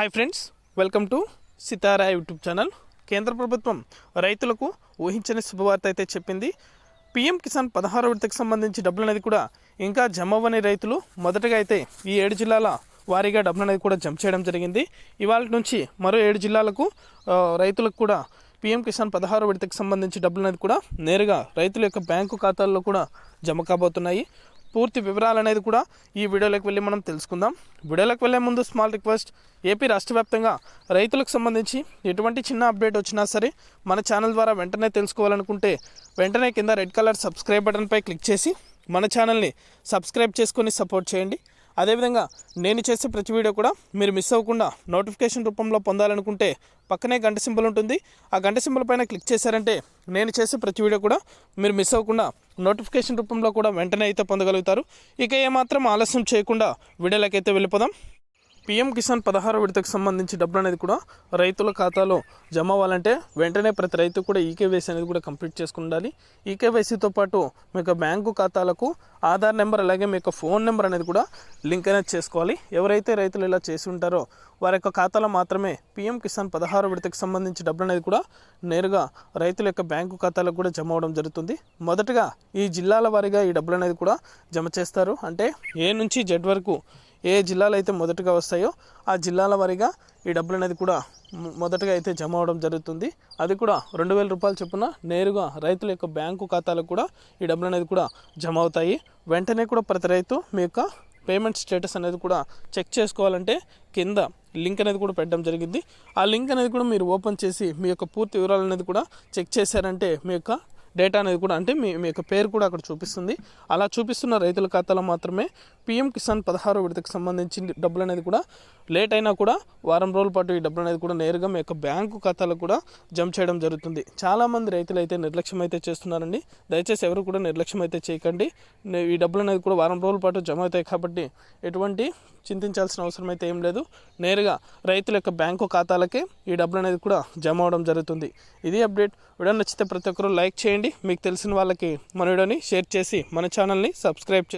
Hi friends, welcome to Sitara YouTube channel. కేంద్ర ప్రభుత్వం రైతులకు ఊహించని శుభవార్త అయితే చెప్పింది. పీఎం కిసాన్ 16వ విడతకు సంబంధించి డబ్బులు అనేది కూడా ఇంకా జమ అవ్వని రైతులు మొదటగా అయితే ఈ 7 జిల్లాల వారీగా డబ్బులు అనేది కూడా జమ చేయడం జరిగింది. ఇవాళ నుంచి మరో 7 జిల్లాలకు రైతులకు కూడా పీఎం కిసాన్ 16వ విడతకు సంబంధించి డబ్బులు అనేది కూడా నేరుగా రైతుల యొక్క బ్యాంకు ఖాతాల్లో కూడా జమ కాబోతున్నాయి. పూర్తి వివరాలు అనేది కూడా ఈ వీడియోలోకి వెళ్ళి మనం తెలుసుకుందాం. వీడియోలోకి వెళ్ళే ముందు స్మాల్ రిక్వెస్ట్, ఏపీ రాష్ట్ర వ్యాప్తంగా రైతులకు సంబంధించి ఎటువంటి చిన్న అప్డేట్ వచ్చినా సరే మన ఛానల్ ద్వారా వెంటనే తెలుసుకోవాలనుకుంటే వెంటనే కింద రెడ్ కలర్ సబ్స్క్రైబ్ బటన్పై క్లిక్ చేసి మన ఛానల్ని సబ్స్క్రైబ్ చేసుకొని సపోర్ట్ చేయండి. అదేవిధంగా నేను చేసే ప్రతి వీడియో కూడా మీరు మిస్ అవ్వకుండా నోటిఫికేషన్ రూపంలో పొందాలనుకుంటే పక్కనే గంట సింబల్ ఉంటుంది. ఆ గంట సింబల్ పైన క్లిక్ చేశారంటే నేను చేసే ప్రతి వీడియో కూడా మీరు మిస్ అవ్వకుండా నోటిఫికేషన్ రూపంలో కూడా వెంటనే అయితే పొందగలుగుతారు. ఇక ఏమాత్రం ఆలస్యం చేయకుండా వీడియోలకైతే వెళ్ళిపోదాం. పీఎం కిసాన్ 16వ విడతకు సంబంధించి డబ్బులు అనేది కూడా రైతుల ఖాతాలో జమ అవ్వాలంటే వెంటనే ప్రతి రైతు కూడా ఈకేవైసీ అనేది కూడా కంప్లీట్ చేసుకుని ఉండాలి. ఈకేవైసీతో పాటు మీకు బ్యాంకు ఖాతాలకు ఆధార్ నెంబర్ అలాగే మీకు ఫోన్ నెంబర్ అనేది కూడా లింక్ అనేది చేసుకోవాలి. ఎవరైతే రైతులు ఇలా చేసి ఉంటారో వారి యొక్క ఖాతాలో మాత్రమే పీఎం కిసాన్ 16వ విడతకు సంబంధించి డబ్బులు అనేది కూడా నేరుగా రైతుల యొక్క బ్యాంకు ఖాతాలకు కూడా జమ అవడం జరుగుతుంది. మొదటగా ఈ జిల్లాల వారీగా ఈ డబ్బులు అనేది కూడా జమ చేస్తారు. అంటే ఏ నుంచి జెడ్ వరకు ఏ జిల్లాలు అయితే మొదటగా వస్తాయో ఆ జిల్లాల వారీగా ఈ డబ్బులు అనేది కూడా మొదటగా అయితే జమ అవడం జరుగుతుంది. అది కూడా 2,000 రూపాయలు చొప్పున నేరుగా రైతుల యొక్క బ్యాంకు ఖాతాలకు కూడా ఈ డబ్బులు అనేది కూడా జమ అవుతాయి. వెంటనే కూడా ప్రతి రైతు మీ యొక్క పేమెంట్ స్టేటస్ అనేది కూడా చెక్ చేసుకోవాలంటే కింద లింక్ అనేది కూడా పెట్టడం జరిగింది. ఆ లింక్ అనేది కూడా మీరు ఓపెన్ చేసి మీ యొక్క పూర్తి వివరాలు అనేది కూడా చెక్ చేశారంటే మీ యొక్క డేటా అనేది కూడా అంటే మీ యొక్క పేరు కూడా అక్కడ చూపిస్తుంది. అలా చూపిస్తున్న రైతుల ఖాతాలో మాత్రమే పీఎం కిసాన్ 16వ విడతకు సంబంధించి డబ్బులు అనేది కూడా లేట్ అయినా కూడా వారం రోజుల పాటు ఈ డబ్బులు అనేది కూడా నేరుగా మీ యొక్క బ్యాంకు ఖాతాలకు కూడా జమ చేయడం జరుగుతుంది. చాలామంది రైతులు అయితే నిర్లక్ష్యం అయితే చేస్తున్నారండి. దయచేసి ఎవరు కూడా నిర్లక్ష్యం అయితే చేయకండి. ఈ డబ్బులు అనేది కూడా వారం రోజుల పాటు జమ అవుతాయి కాబట్టి ఎటువంటి చింతించాల్సిన అవసరం అయితే ఏం లేదు. నేరుగా రైతుల యొక్క బ్యాంకు ఖాతాలకే ఈ డబ్బులు అనేది కూడా జమ అవడం జరుగుతుంది. ఇది అప్డేట్. వీడియో నచ్చితే ప్రతి ఒక్కరూ లైక్ చేయండి. మీకు తెలిసిన వాళ్ళకి మన వీడియోని షేర్ చేసి మన ఛానల్ని సబ్స్క్రైబ్